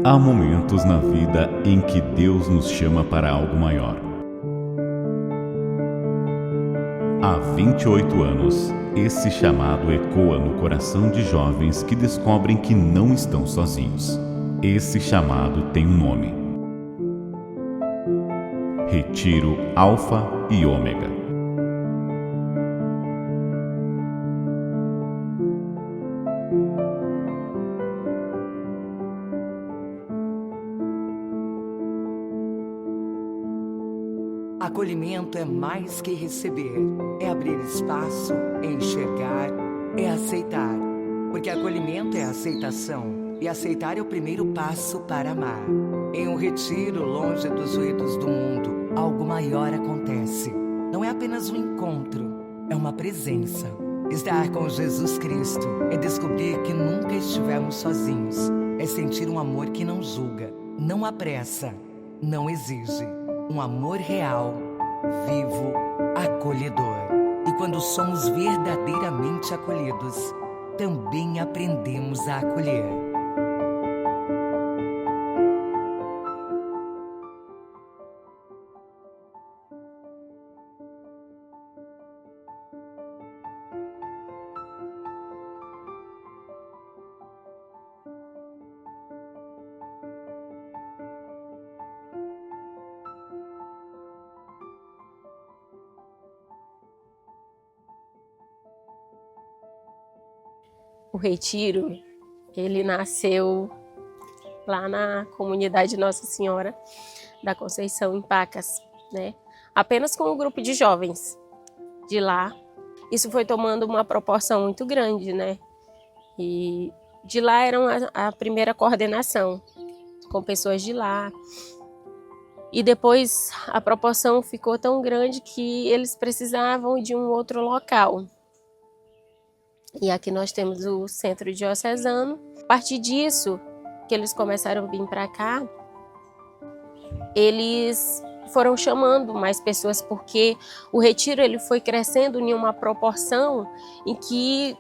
Há momentos na vida em que Deus nos chama para algo maior. Há 28 anos, esse chamado ecoa no coração de jovens que descobrem que não estão sozinhos. Esse chamado tem um nome: Retiro Alfa e Ômega. Acolhimento é mais que receber, é abrir espaço, é enxergar, é aceitar. Porque acolhimento é aceitação, e aceitar é o primeiro passo para amar. Em um retiro longe dos ruídos do mundo, algo maior acontece. Não é apenas um encontro, é uma presença. Estar com Jesus Cristo é descobrir que nunca estivemos sozinhos. É sentir um amor que não julga, não apressa, não exige. Um amor real, vivo, acolhedor. E quando somos verdadeiramente acolhidos, também aprendemos a acolher. O retiro, ele nasceu lá na comunidade Nossa Senhora da Conceição, em Pacas, né? Apenas com um grupo de jovens de lá. Isso foi tomando uma proporção muito grande, né? E de lá eram a primeira coordenação, com pessoas de lá. E depois a proporção ficou tão grande que eles precisavam de um outro local. E aqui nós temos o Centro Diocesano. A partir disso, que eles começaram a vir para cá, eles foram chamando mais pessoas, porque o retiro ele foi crescendo em uma proporção em que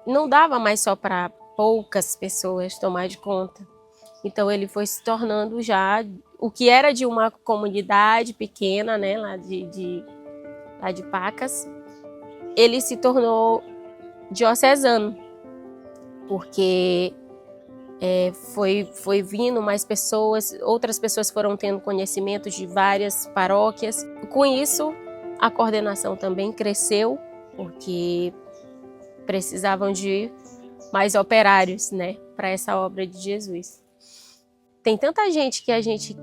não dava mais só para poucas pessoas tomar de conta. Então ele foi se tornando já o que era de uma comunidade pequena, né, lá de Pacas, ele se tornou diocesano, porque foi vindo mais pessoas, outras pessoas foram tendo conhecimento de várias paróquias. Com isso, a coordenação também cresceu, porque precisavam de mais operários, né, para essa obra de Jesus. Tem tanta gente que a gente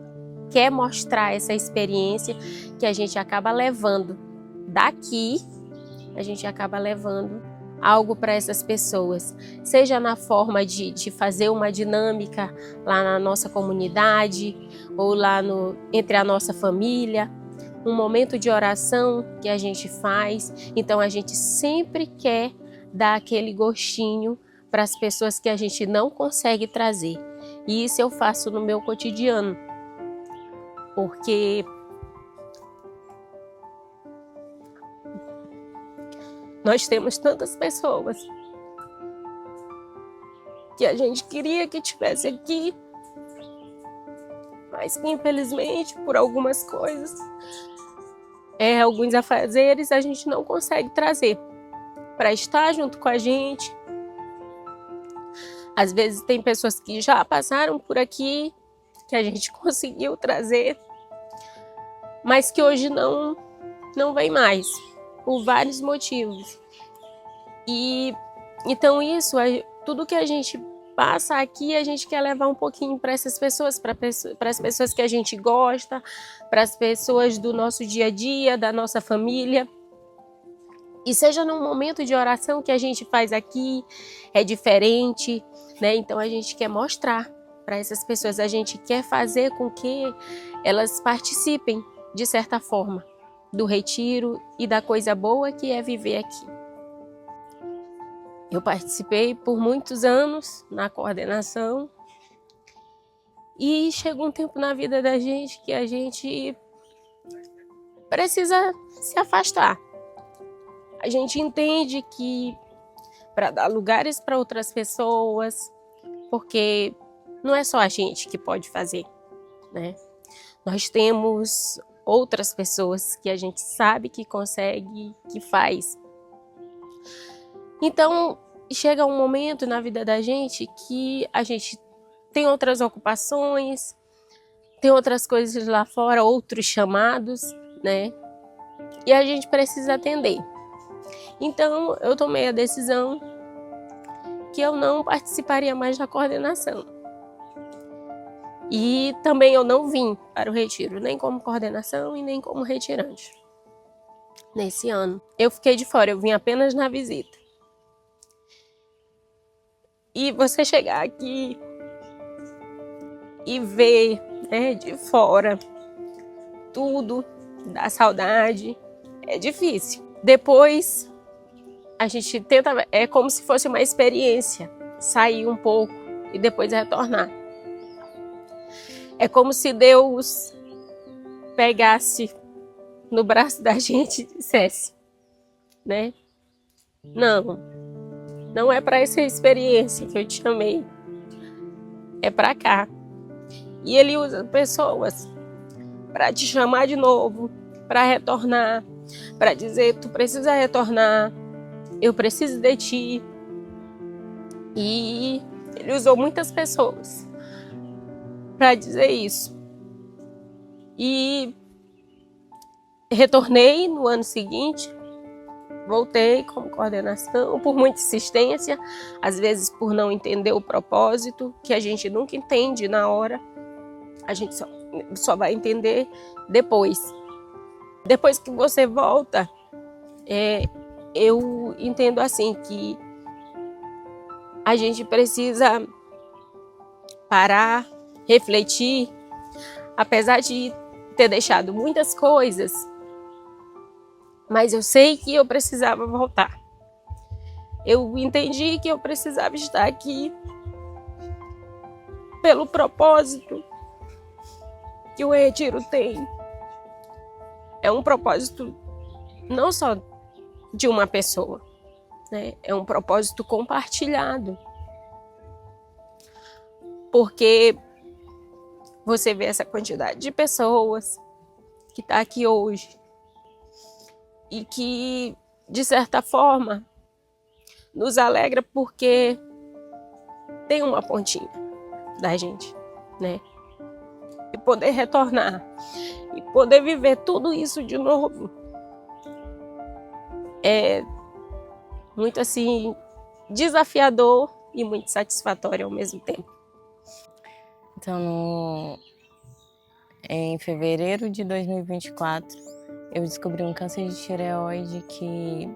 quer mostrar essa experiência que a gente acaba levando daqui, a gente acaba levando algo para essas pessoas, seja na forma de fazer uma dinâmica lá na nossa comunidade, ou lá entre a nossa família, um momento de oração que a gente faz. Então a gente sempre quer dar aquele gostinho para as pessoas que a gente não consegue trazer. E isso eu faço no meu cotidiano, porque nós temos tantas pessoas que a gente queria que estivesse aqui, mas que infelizmente por algumas coisas, alguns afazeres, a gente não consegue trazer para estar junto com a gente. Às vezes tem pessoas que já passaram por aqui, que a gente conseguiu trazer, mas que hoje não vem mais, por vários motivos. E então isso, tudo que a gente passa aqui, a gente quer levar um pouquinho para essas pessoas, para as pessoas que a gente gosta, para as pessoas do nosso dia a dia, da nossa família. E seja num momento de oração que a gente faz aqui, é diferente, né? Então a gente quer mostrar para essas pessoas, a gente quer fazer com que elas participem, de certa forma, do retiro e da coisa boa que é viver aqui. Eu participei por muitos anos na coordenação e chega um tempo na vida da gente que a gente precisa se afastar. A gente entende que para dar lugares para outras pessoas, porque não é só a gente que pode fazer, né? Nós temos outras pessoas que a gente sabe que consegue, que faz. Então, chega um momento na vida da gente que a gente tem outras ocupações, tem outras coisas lá fora, outros chamados, né? E a gente precisa atender. Então, eu tomei a decisão que eu não participaria mais da coordenação. E também eu não vim para o retiro, nem como coordenação e nem como retirante. Nesse ano, eu fiquei de fora, eu vim apenas na visita. E você chegar aqui e ver, né, de fora tudo, dá saudade, é difícil. Depois a gente tenta, é como se fosse uma experiência, sair um pouco e depois retornar. É como se Deus pegasse no braço da gente e dissesse, né? Não é para essa experiência que eu te chamei, é para cá. E Ele usa pessoas para te chamar de novo, para retornar, para dizer, tu precisa retornar, eu preciso de ti. E Ele usou muitas pessoas para dizer isso. E retornei no ano seguinte, voltei como coordenação, por muita insistência, às vezes por não entender o propósito, que a gente nunca entende na hora, a gente só vai entender depois. Depois que você volta, eu entendo assim que a gente precisa parar, refletir, apesar de ter deixado muitas coisas, mas eu sei que eu precisava voltar. Eu entendi que eu precisava estar aqui pelo propósito que o retiro tem. É um propósito não só de uma pessoa, né? É um propósito compartilhado. Porque você vê essa quantidade de pessoas que está aqui hoje e que, de certa forma, nos alegra porque tem uma pontinha da gente, né? E poder retornar e poder viver tudo isso de novo é muito assim desafiador e muito satisfatório ao mesmo tempo. Então, em fevereiro de 2024, eu descobri um câncer de tireoide que,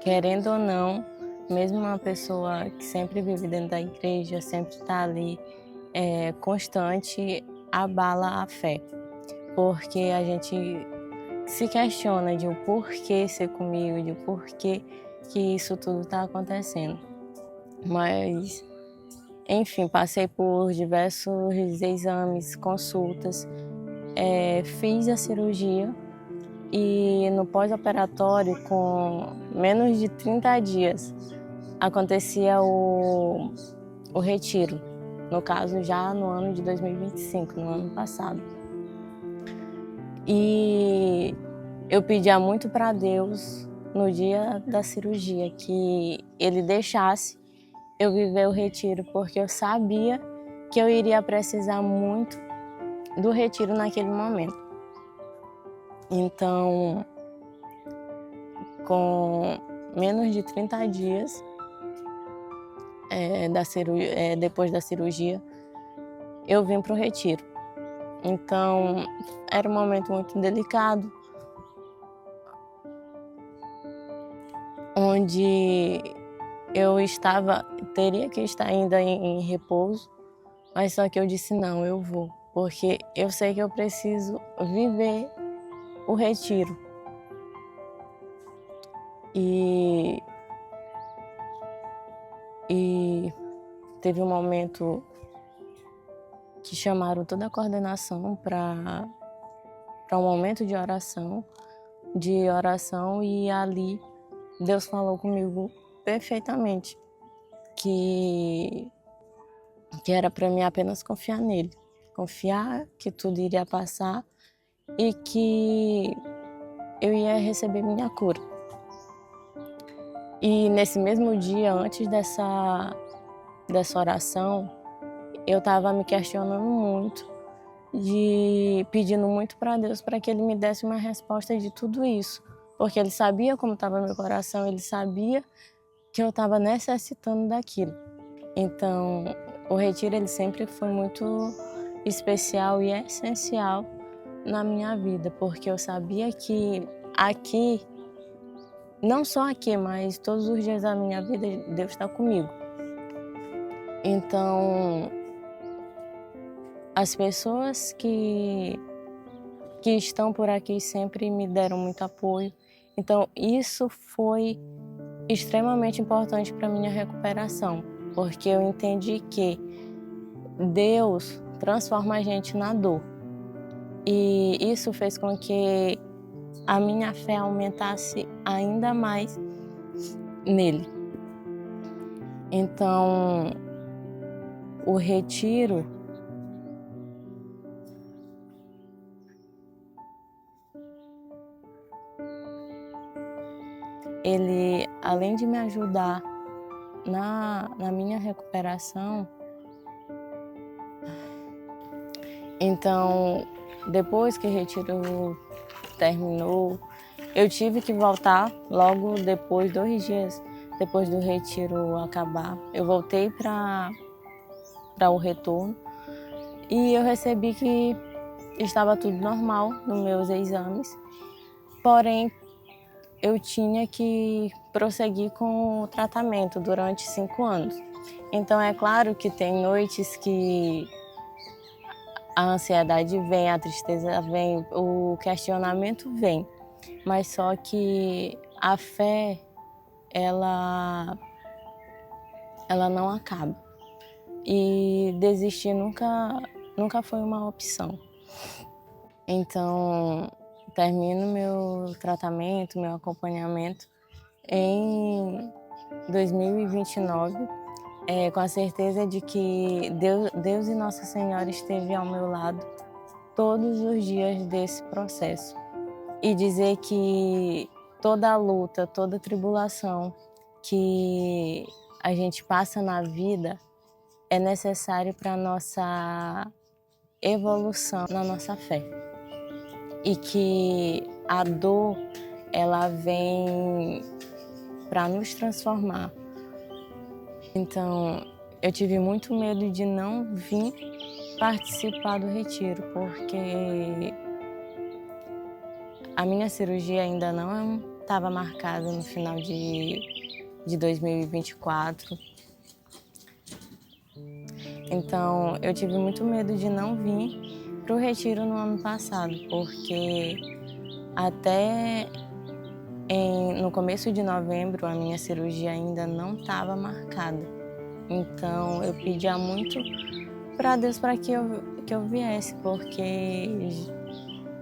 querendo ou não, mesmo uma pessoa que sempre vive dentro da igreja, sempre está ali, constante, abala a fé. Porque a gente se questiona de o porquê ser comigo, de o porquê que isso tudo está acontecendo. Mas, enfim, passei por diversos exames, consultas, fiz a cirurgia e no pós-operatório, com menos de 30 dias, acontecia o retiro. No caso, já no ano de 2025, no ano passado. E eu pedia muito para Deus, no dia da cirurgia, que Ele deixasse eu viver o retiro, porque eu sabia que eu iria precisar muito do retiro naquele momento. Então, com menos de 30 dias depois da cirurgia, eu vim para o retiro. Então, era um momento muito delicado, onde eu teria que estar ainda em repouso, mas só que eu disse não, eu vou, porque eu sei que eu preciso viver o retiro. E teve um momento que chamaram toda a coordenação para um momento de oração, e ali Deus falou comigo perfeitamente que era para mim apenas confiar nele, confiar que tudo iria passar e que eu ia receber minha cura. E nesse mesmo dia, antes dessa oração, eu estava me questionando muito, pedindo muito para Deus para que Ele me desse uma resposta de tudo isso, porque Ele sabia como estava meu coração, Ele sabia que eu estava necessitando daquilo. Então, o retiro ele sempre foi muito especial e essencial na minha vida, porque eu sabia que aqui, não só aqui, mas todos os dias da minha vida, Deus está comigo. Então, as pessoas que estão por aqui sempre me deram muito apoio. Então, isso foi extremamente importante para a minha recuperação, porque eu entendi que Deus transforma a gente na dor. E isso fez com que a minha fé aumentasse ainda mais nele. Então, o retiro ele, além de me ajudar na minha recuperação, então, depois que o retiro terminou, eu tive que voltar logo depois, 2 dias depois do retiro acabar. Eu voltei para o retorno e eu recebi que estava tudo normal nos meus exames, porém, eu tinha que prosseguir com o tratamento durante 5 anos. Então, é claro que tem noites que a ansiedade vem, a tristeza vem, o questionamento vem, mas só que a fé, ela não acaba. E desistir nunca foi uma opção. Então, termino meu tratamento, meu acompanhamento em 2029, com a certeza de que Deus e Nossa Senhora esteve ao meu lado todos os dias desse processo. E dizer que toda luta, toda tribulação que a gente passa na vida é necessário para a nossa evolução na nossa fé. E que a dor, ela vem para nos transformar. Então, eu tive muito medo de não vir participar do retiro, porque a minha cirurgia ainda não estava marcada no final de 2024. Então, eu tive muito medo de não vir para o retiro no ano passado, porque até no começo de novembro a minha cirurgia ainda não estava marcada. Então eu pedia muito para Deus para que eu viesse, porque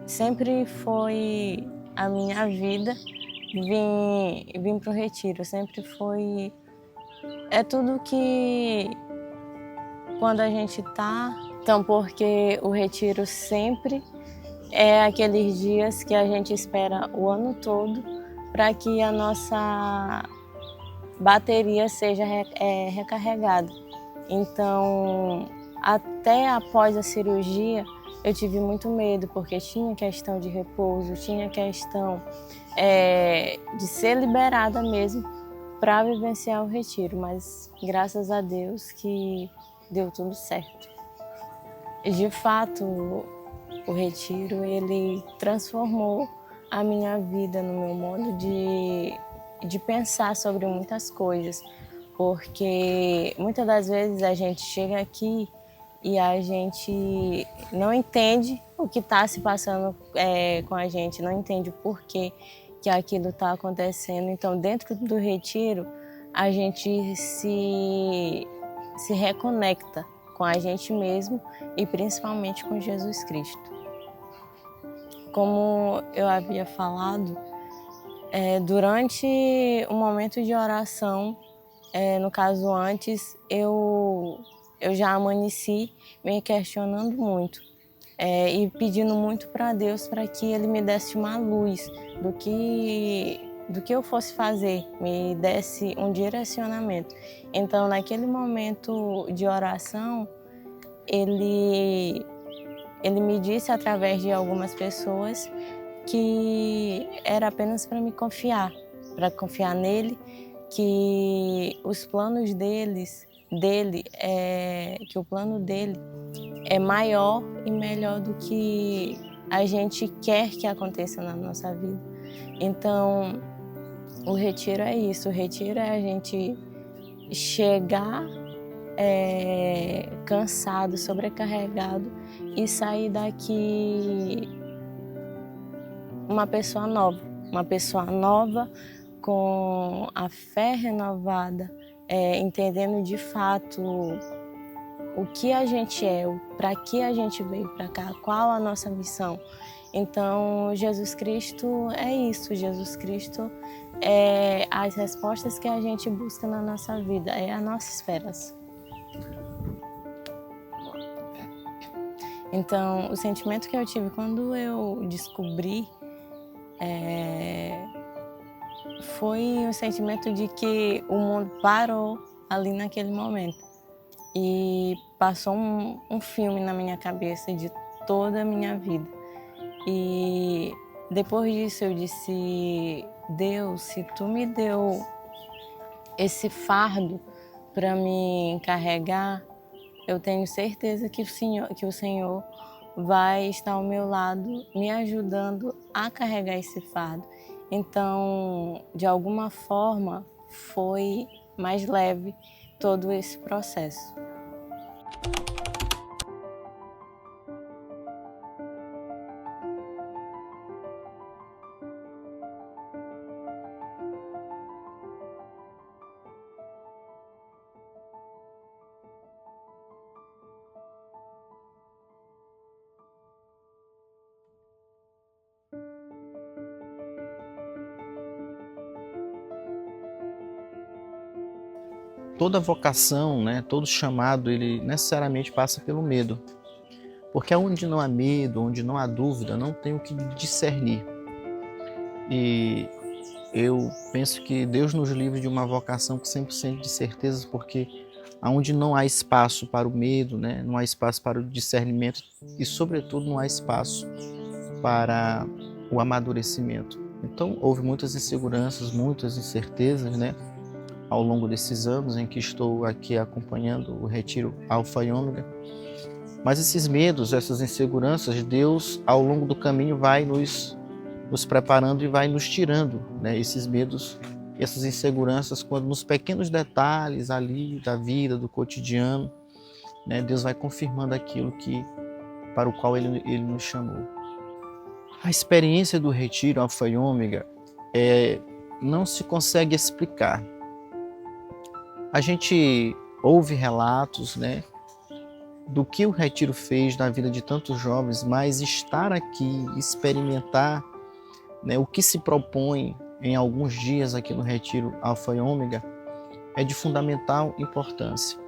sempre foi a minha vida vir para o retiro, sempre foi... É tudo que quando a gente tá... Então, porque o retiro sempre é aqueles dias que a gente espera o ano todo para que a nossa bateria seja recarregada. Então, até após a cirurgia, eu tive muito medo, porque tinha questão de repouso, tinha questão de ser liberada mesmo para vivenciar o retiro, mas graças a Deus que deu tudo certo. De fato, o retiro ele transformou a minha vida no meu modo de pensar sobre muitas coisas, porque muitas das vezes a gente chega aqui e a gente não entende o que está se passando com a gente, não entende o porquê que aquilo está acontecendo. Então, dentro do retiro, a gente se reconecta com a gente mesmo e principalmente com Jesus Cristo. Como eu havia falado, Durante o momento de oração, no caso antes, eu já amanheci me questionando muito e pedindo muito para Deus para que Ele me desse uma luz do que eu fosse fazer, me desse um direcionamento. Então, naquele momento de oração, Ele me disse através de algumas pessoas que era apenas para confiar nele, que os planos que o plano dele é maior e melhor do que a gente quer que aconteça na nossa vida. Então, o retiro é isso, o retiro é a gente chegar cansado, sobrecarregado e sair daqui uma pessoa nova com a fé renovada, entendendo de fato o que a gente é, para que a gente veio para cá, qual a nossa missão. Então, Jesus Cristo é isso, Jesus Cristo é as respostas que a gente busca na nossa vida, é a nossa esperança. Então, o sentimento que eu tive quando eu descobri foi o sentimento de que o mundo parou ali naquele momento e passou um filme na minha cabeça de toda a minha vida. E depois disso eu disse: Deus, se tu me deu esse fardo para me carregar, eu tenho certeza que o Senhor vai estar ao meu lado, me ajudando a carregar esse fardo. Então, de alguma forma, foi mais leve todo esse processo. Toda vocação, né, todo chamado, ele necessariamente passa pelo medo. Porque onde não há medo, onde não há dúvida, não tem o que discernir. E eu penso que Deus nos livre de uma vocação com 100% de certeza, porque onde não há espaço para o medo, né, não há espaço para o discernimento e, sobretudo, não há espaço para o amadurecimento. Então, houve muitas inseguranças, muitas incertezas, né, ao longo desses anos em que estou aqui acompanhando o Retiro Alfa e Ômega. Mas esses medos, essas inseguranças, Deus, ao longo do caminho, vai nos preparando e vai nos tirando, né, esses medos, essas inseguranças, quando nos pequenos detalhes ali da vida, do cotidiano, né, Deus vai confirmando aquilo para o qual Ele nos chamou. A experiência do Retiro Alfa e Ômega não se consegue explicar. A gente ouve relatos, né, do que o Retiro fez na vida de tantos jovens, mas estar aqui, experimentar, né, o que se propõe em alguns dias aqui no Retiro Alfa e Ômega é de fundamental importância.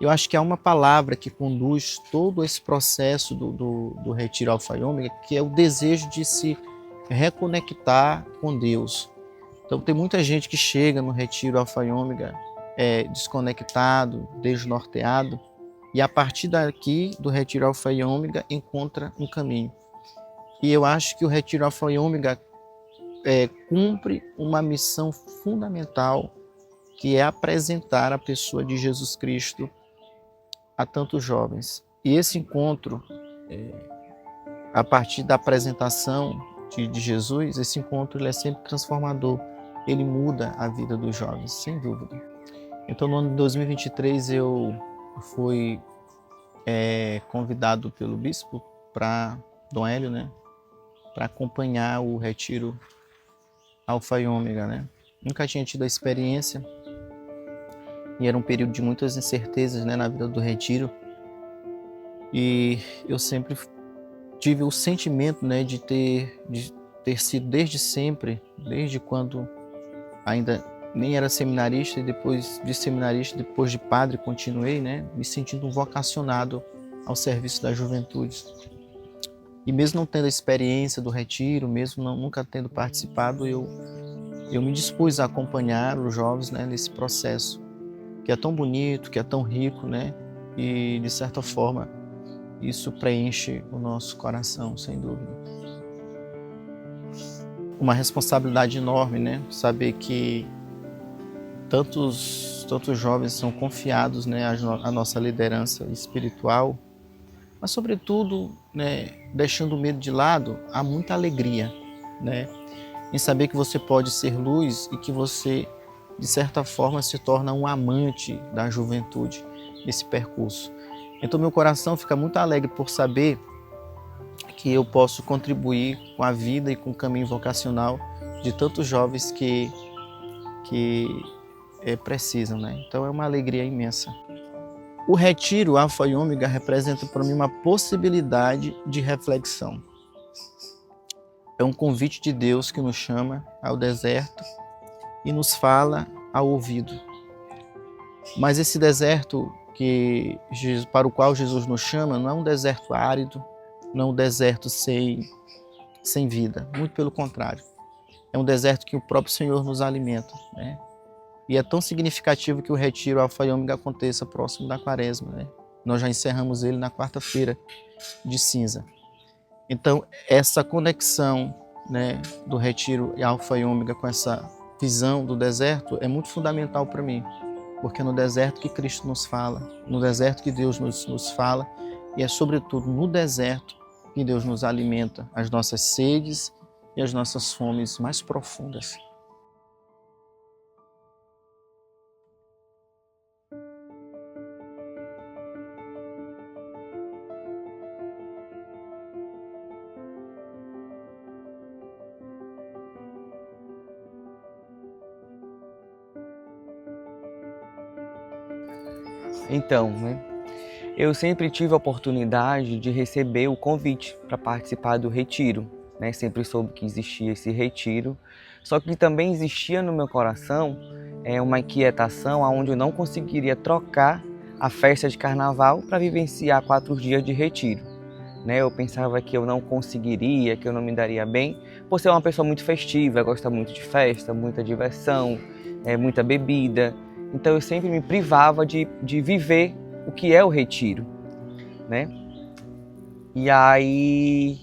Eu acho que há uma palavra que conduz todo esse processo do Retiro Alfa e Ômega, que é o desejo de se reconectar com Deus. Então tem muita gente que chega no Retiro Alfa e Ômega desconectado, desnorteado, e a partir daqui do Retiro Alfa e Ômega encontra um caminho. E eu acho que o Retiro Alfa e Ômega cumpre uma missão fundamental, que é apresentar a pessoa de Jesus Cristo a tantos jovens. E esse encontro, a partir da apresentação de Jesus, esse encontro ele é sempre transformador, ele muda a vida dos jovens, sem dúvida. Então, no ano de 2023, eu fui convidado pelo bispo, Dom Hélio, né, para acompanhar o Retiro Alfa e Ômega, né. Nunca tinha tido a experiência e era um período de muitas incertezas, né, na vida do Retiro. E eu sempre tive o sentimento, né, de ter sido desde sempre, desde quando ainda nem era seminarista, e depois de seminarista, depois de padre, continuei, né, me sentindo vocacionado ao serviço da juventude. E mesmo não tendo a experiência do retiro, mesmo nunca tendo participado, eu me dispus a acompanhar os jovens, né, nesse processo, que é tão bonito, que é tão rico, né, e de certa forma isso preenche o nosso coração, sem dúvida. Uma responsabilidade enorme, né, saber que tantos jovens são confiados, né, à nossa liderança espiritual, mas sobretudo, né, deixando o medo de lado, há muita alegria, né, em saber que você pode ser luz e que você, de certa forma, se torna um amante da juventude nesse percurso. Então meu coração fica muito alegre por saber que eu posso contribuir com a vida e com o caminho vocacional de tantos jovens que precisam, né? Então é uma alegria imensa. O retiro Alfa e Ômega representa para mim uma possibilidade de reflexão. É um convite de Deus que nos chama ao deserto e nos fala ao ouvido. Mas esse deserto para o qual Jesus nos chama não é um deserto árido, não é um deserto sem vida, muito pelo contrário. É um deserto que o próprio Senhor nos alimenta, né? E é tão significativo que o retiro Alfa e Ômega aconteça próximo da Quaresma, né? Nós já encerramos ele na quarta-feira de cinza. Então, essa conexão, né, do retiro Alfa e Ômega com essa visão do deserto é muito fundamental para mim, porque é no deserto que Cristo nos fala, no deserto que Deus nos fala, e é sobretudo no deserto que Deus nos alimenta as nossas sedes e as nossas fomes mais profundas. Então, né, eu sempre tive a oportunidade de receber o convite para participar do retiro, né? Sempre soube que existia esse retiro, só que também existia no meu coração uma inquietação onde eu não conseguiria trocar a festa de carnaval para vivenciar 4 dias de retiro, né? Eu pensava que eu não conseguiria, que eu não me daria bem, por ser uma pessoa muito festiva, gosta muito de festa, muita diversão, muita bebida. Então eu sempre me privava de viver o que é o retiro, né? E aí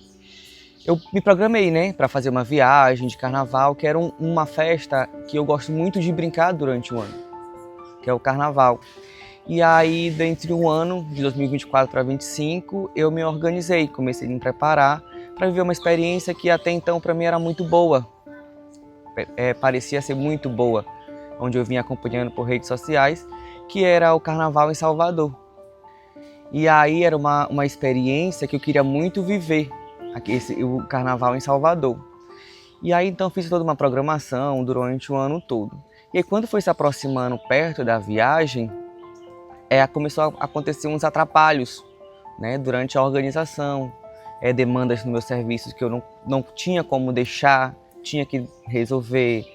eu me programei, né, para fazer uma viagem de carnaval, que era uma festa que eu gosto muito de brincar durante o ano, que é o carnaval. E aí, dentro de um ano, de 2024 para 2025, eu me organizei, comecei a me preparar para viver uma experiência que até então para mim era muito boa, parecia ser muito boa, onde eu vinha acompanhando por redes sociais, que era o Carnaval em Salvador. E aí era uma experiência que eu queria muito viver, o Carnaval em Salvador. E aí então fiz toda uma programação durante o ano todo. E aí quando foi se aproximando perto da viagem, começou a acontecer uns atrapalhos, né, durante a organização, demandas no meu serviço que eu não tinha como deixar, tinha que resolver.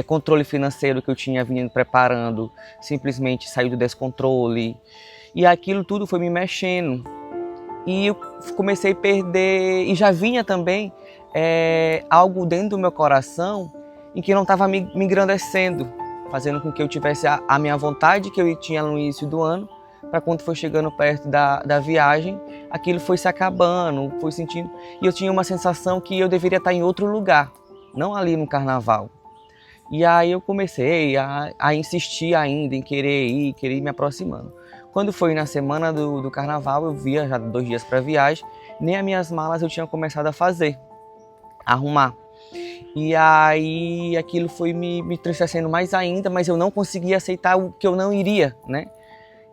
Controle financeiro que eu tinha vindo preparando, simplesmente saiu do descontrole. E aquilo tudo foi me mexendo. E eu comecei a perder, e já vinha também algo dentro do meu coração em que não estava me engrandecendo, fazendo com que eu tivesse a minha vontade que eu tinha no início do ano, para quando foi chegando perto da viagem, aquilo foi se acabando, foi sentindo. E eu tinha uma sensação que eu deveria estar em outro lugar, não ali no carnaval. E aí eu comecei a insistir ainda em querer ir me aproximando. Quando foi na semana do carnaval, eu via já 2 dias para a viagem, nem as minhas malas eu tinha começado a fazer, a arrumar. E aí aquilo foi me entristecendo mais ainda, mas eu não conseguia aceitar o que eu não iria, né?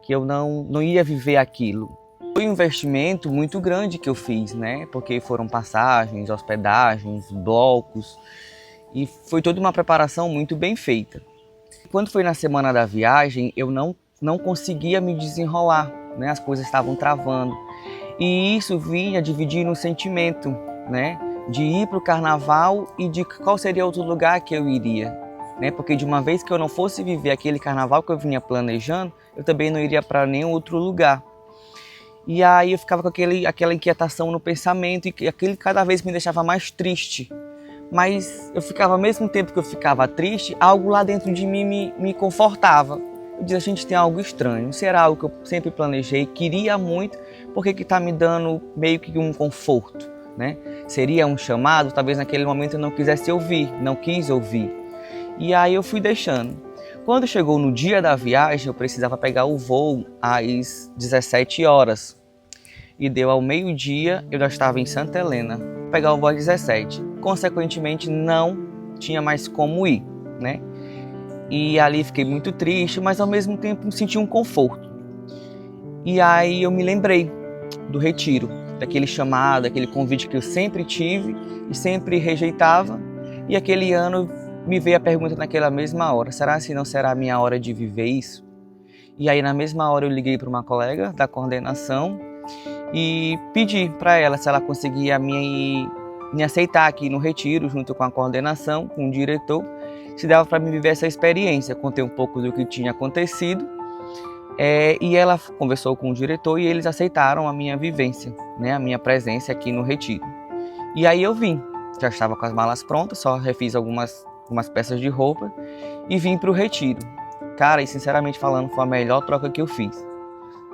Que eu não ia viver aquilo. Foi um investimento muito grande que eu fiz, né? Porque foram passagens, hospedagens, blocos. E foi toda uma preparação muito bem feita. Quando foi na semana da viagem, eu não conseguia me desenrolar, né? As coisas estavam travando. E isso vinha dividindo um sentimento, né? de ir para o carnaval e de qual seria outro lugar que eu iria, né? Porque de uma vez que eu não fosse viver aquele carnaval que eu vinha planejando, eu também não iria para nenhum outro lugar. E aí eu ficava com aquela inquietação no pensamento e aquele cada vez me deixava mais triste. Mas eu ficava, ao mesmo tempo que eu ficava triste, algo lá dentro de mim me confortava. Eu dizia, a gente tem algo estranho, será algo que eu sempre planejei, queria muito, por que está me dando meio que um conforto, né? Seria um chamado, talvez naquele momento eu não quisesse ouvir, não quis ouvir. E aí eu fui deixando. Quando chegou no dia da viagem, eu precisava pegar o voo às 17 horas. E deu ao meio-dia, eu já estava em Santa Helena, pegar o voo às 17. Consequentemente, não tinha mais como ir, né? E ali fiquei muito triste, mas ao mesmo tempo senti um conforto. E aí eu me lembrei do retiro, daquele chamado, daquele convite que eu sempre tive e sempre rejeitava. E aquele ano me veio a pergunta naquela mesma hora, será se não será a minha hora de viver isso? E aí na mesma hora eu liguei para uma colega da coordenação e pedi para ela se ela conseguia me aceitar aqui no retiro, junto com a coordenação, com o diretor, se dava para me viver essa experiência. Contei um pouco do que tinha acontecido e ela conversou com o diretor e eles aceitaram a minha vivência, né, a minha presença aqui no retiro. E aí eu vim, já estava com as malas prontas, só refiz algumas peças de roupa e vim para o retiro. Cara, e sinceramente falando, foi a melhor troca que eu fiz,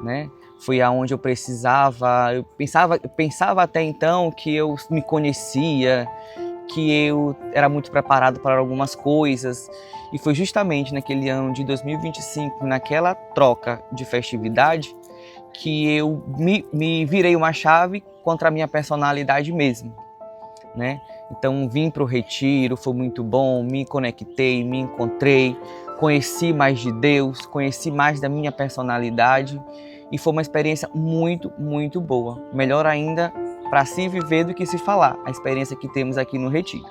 né? Foi aonde eu precisava, eu pensava até então que eu me conhecia, que eu era muito preparado para algumas coisas. E foi justamente naquele ano de 2025, naquela troca de festividade, que eu me virei uma chave contra a minha personalidade mesmo, né? Então vim para o retiro, foi muito bom, me conectei, me encontrei, conheci mais de Deus, conheci mais da minha personalidade. E foi uma experiência muito, muito boa. Melhor ainda para se viver do que se falar, a experiência que temos aqui no retiro,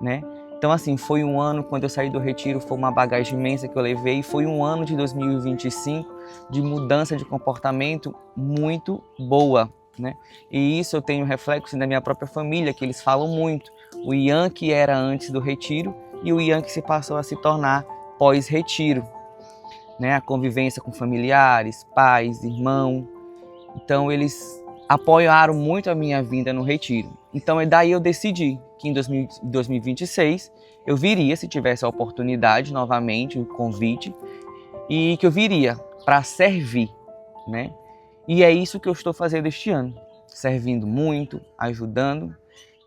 né? Então assim, foi um ano, quando eu saí do retiro, foi uma bagagem imensa que eu levei. Foi um ano de 2025 de mudança de comportamento muito boa, né? E isso eu tenho reflexo na minha própria família, que eles falam muito. O Ian que era antes do retiro e o Ian que se passou a se tornar pós-retiro, né? A convivência com familiares, pais, irmão. Então eles apoiaram muito a minha vinda no retiro. Então daí eu decidi que em 2026 eu viria, se tivesse a oportunidade novamente, o convite, e que eu viria para servir, né? E é isso que eu estou fazendo este ano, servindo muito, ajudando,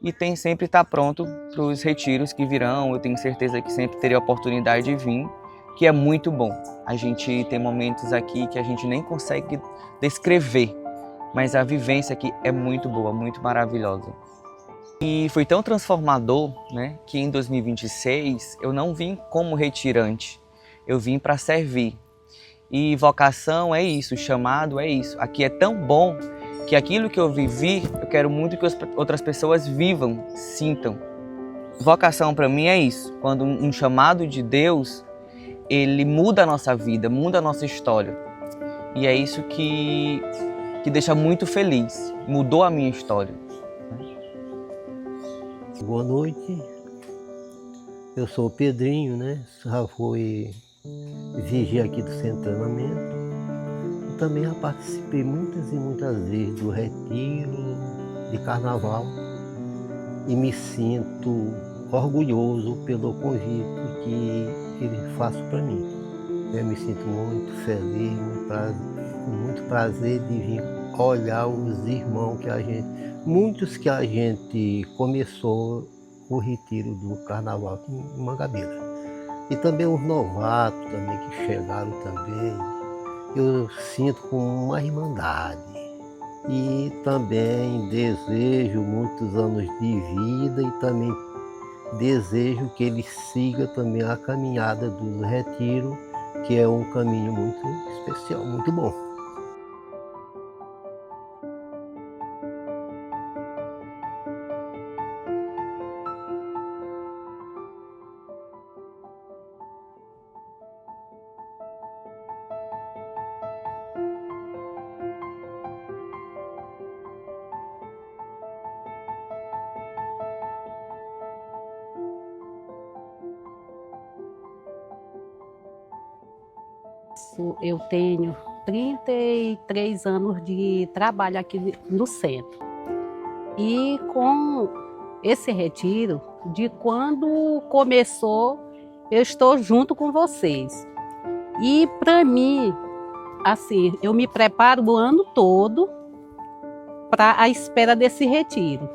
e tem sempre estar pronto para os retiros que virão. Eu tenho certeza que sempre terei a oportunidade de vir, que é muito bom. A gente tem momentos aqui que a gente nem consegue descrever, mas a vivência aqui é muito boa, muito maravilhosa. E foi tão transformador, né, que em 2026 eu não vim como retirante, eu vim para servir. E vocação é isso, chamado é isso. Aqui é tão bom que aquilo que eu vivi, eu quero muito que outras pessoas vivam, sintam. Vocação para mim é isso, quando um chamado de Deus, ele muda a nossa vida, muda a nossa história. E é isso que deixa muito feliz, mudou a minha história. Boa noite, eu sou o Pedrinho, né? Já fui vigia aqui do centro de treinamento. Eu também já participei muitas e muitas vezes do retiro de carnaval e me sinto orgulhoso pelo convite que ele faz para mim. Eu me sinto muito feliz, muito prazer de vir olhar os irmãos muitos que a gente começou o retiro do carnaval aqui em Mangabeira. E também os novatos também que chegaram também, eu sinto com uma irmandade. E também desejo muitos anos de vida e também desejo que ele siga também a caminhada do retiro, que é um caminho muito especial, muito bom. Eu tenho 33 anos de trabalho aqui no centro. E com esse retiro, de quando começou, eu estou junto com vocês. E para mim, assim, eu me preparo o ano todo para a espera desse retiro.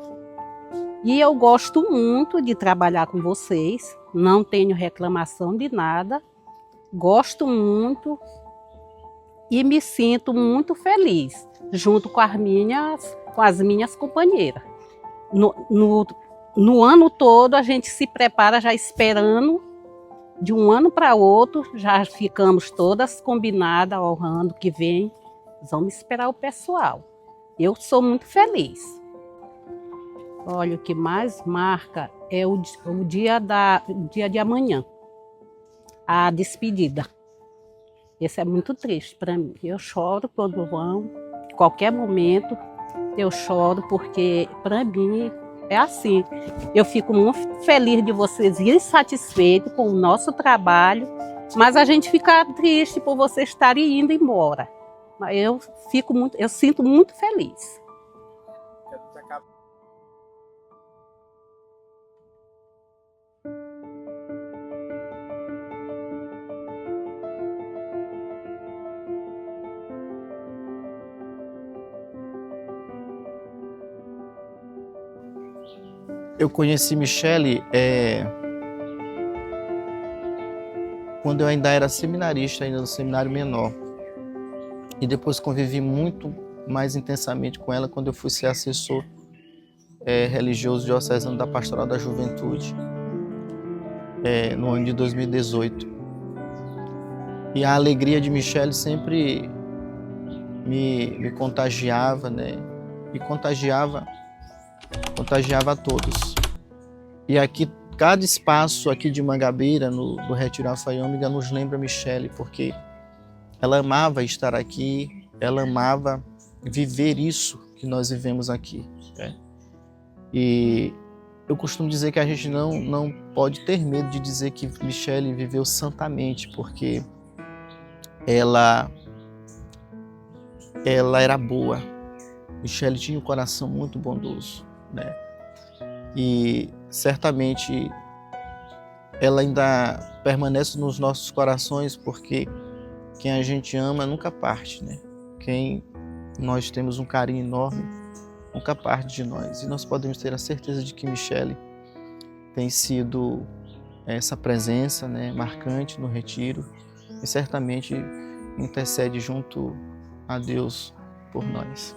E eu gosto muito de trabalhar com vocês, não tenho reclamação de nada, gosto muito e me sinto muito feliz, junto com as minhas companheiras. No ano todo a gente se prepara já esperando, de um ano para outro, já ficamos todas combinadas, ao ano que vem, vamos esperar o pessoal. Eu sou muito feliz. Olha, o que mais marca é o dia de amanhã, a despedida. Esse é muito triste para mim. Eu choro quando vão, qualquer momento eu choro, porque para mim é assim. Eu fico muito feliz de vocês irem satisfeitos com o nosso trabalho, mas a gente fica triste por vocês estarem indo embora. Mas eu sinto muito feliz. Eu conheci Michele quando eu ainda era seminarista, ainda no seminário menor. E depois convivi muito mais intensamente com ela quando eu fui ser assessor religioso diocesano da Pastoral da Juventude, no ano de 2018. E a alegria de Michele sempre me contagiava, né? Me contagiava a todos. E aqui, cada espaço aqui de Mangabeira, do Retiro Alfa e Ômega, nos lembra Michele, porque ela amava estar aqui, ela amava viver isso que nós vivemos aqui. Né? E eu costumo dizer que a gente não pode ter medo de dizer que Michele viveu santamente, porque ela era boa. Michele tinha um coração muito bondoso. Né? E certamente ela ainda permanece nos nossos corações, porque quem a gente ama nunca parte, né? Quem nós temos um carinho enorme nunca parte de nós. E nós podemos ter a certeza de que Michele tem sido essa presença, né, marcante no retiro e certamente intercede junto a Deus por nós.